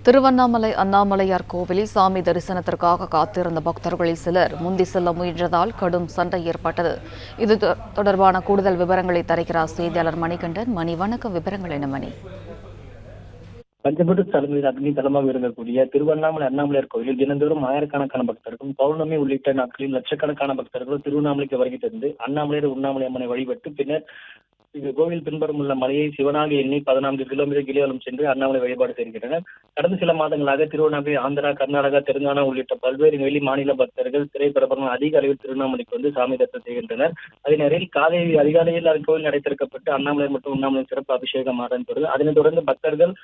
திருவண்ணாமலை அண்ணாமலையார் கோவிலில் சாமி தரிசனத்திற்காக காத்திருந்த பக்தர்களில் சிலர் முந்தி செல்ல முயன்றதால் கடும் சண்டை ஏற்பட்டது. இது தொடர்பான கூடுதல் விவரங்களை தருகிறார் செய்தியாளர் மணிகண்டன். வணக்கம். விவரங்கள் என்ன மணி? பஞ்சபட்டு தலைமையில் அக்னி தலமாக இருக்கக்கூடிய திருவண்ணாமலை அண்ணாமலையார் கோயிலில் தினந்தோறும் ஆயிரக்கணக்கான பக்தர்களும் பௌர்ணமி உள்ளிட்ட நாட்களில் லட்சக்கணக்கான பக்தர்களும் திருவண்ணாமலைக்கு வருகை தந்து அண்ணாமலையார் உண்ணாமலை அம்மனை வழிபட்டு பின்னர் கோவில் பின்புறம் உள்ள மலையை சிவனாக எண்ணி 14 கிலோமீட்டர் கிளியாலம் சென்று அண்ணாமலை வழிபாடு செய்கின்றனர். கடந்த சில மாதங்களாக திருவண்ணாமலை, ஆந்திரா, கர்நாடகா, தெலுங்கானா உள்ளிட்ட பல்வேறு வெளி மாநில பக்தர்கள் திரைப்பரப்பர்கள் அதிக அளவில் திருவண்ணாமலைக்கு வந்து சாமி தரிசனம் செய்கின்றனர். அதே நேரில் அதிகாலையில் கோவில் நடை திறக்கப்பட்டு அண்ணாமலை மற்றும் உண்ணாமலை சிறப்பு அபிஷேகம் ஆரம்பித்தது. அதனைத் தொடர்ந்து பக்தர்கள்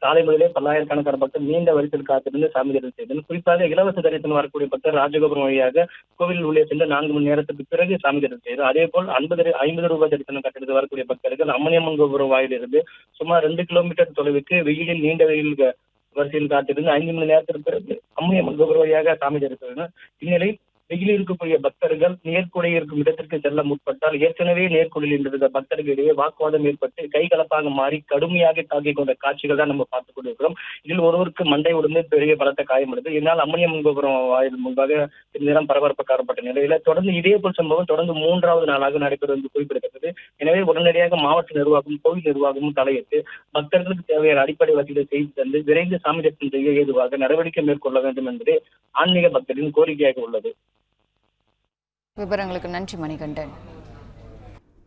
காலை முதலே பல்லாயிரக்கணக்கான பக்தர் நீண்ட வரிசையில் காத்திருந்து சாமி தரிசனம் செய்தனர். குறிப்பாக இலவச தரிசனம் வரக்கூடிய பக்தர் ராஜகோபுரம் வழியாக கோவில் உள்ளே சென்று 4 மணி நேரத்துக்கு பிறகு சாமி தரிசனம் செய்தார். அதே போல் 50 ரூபாய் தரிசனம் கட்டணத்தில் வரக்கூடிய பக்தர்கள் அம்மணியம்மன் கோபுரம் வாயிலிருந்து சுமார் 2 கிலோமீட்டர் தொலைவுக்கு வெயிலில் நீண்ட வெயில் வரிசையில் காத்திருந்து 5 மணி நேரத்திற்கு பிறகு அம்மணியம்மன் கோபுரம் வழியாக சாமி தரிசனம். இந்நிலையில் வெயிலில் இருக்கக்கூடிய பக்தர்கள் நேர்கொடை இருக்கும் இடத்திற்கு செல்ல முற்பட்டால் ஏற்கனவே நேர்கொடையில் இருந்த பக்தர்களிடையே வாக்குவாதம் ஏற்பட்டு கைகலப்பாக மாறி கடுமையாக தாக்கிக் கொண்ட காட்சிகள் தான் நம்ம பார்த்துக் கொண்டிருக்கிறோம். இதில் ஒருவருக்கு மண்டை உடனே பெரிய பலத்த காயமடைந்தது. இதனால் அம்மணியம்மன் கோபுரம் வாயில் முன்பாக நேரம் பரபரப்பு காணப்பட்ட நிலையில தொடர்ந்து இதேபோல் சம்பவம் தொடர்ந்து 3வது நாளாக நடைபெறுவது குறிப்பிடத்தக்கது. எனவே உடனடியாக மாவட்ட நிர்வாகம், கோவில் நிர்வாகமும் தலையிட்டு பக்தர்களுக்கு தேவையான அடிப்படை வசதிகளை செய்து தந்து விரைந்து சாமி தரிசனம் செய்ய ஏதுவாக நடவடிக்கை மேற்கொள்ள வேண்டும் என்பதே ஆன்மீக பக்தரின் கோரிக்கையாக உள்ளது. விவரங்களுக்கு நன்றி மணிகண்டன்.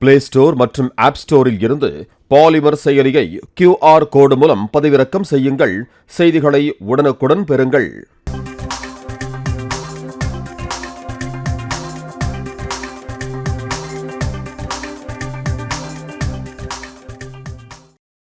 பிளே ஸ்டோர் மற்றும் ஆப் ஸ்டோரில் இருந்து பாலிமர் செயலியை QR கோடு மூலம் பதிவிறக்கம் செய்யுங்கள். செய்திகளை உடனுக்குடன் பெறுங்கள்.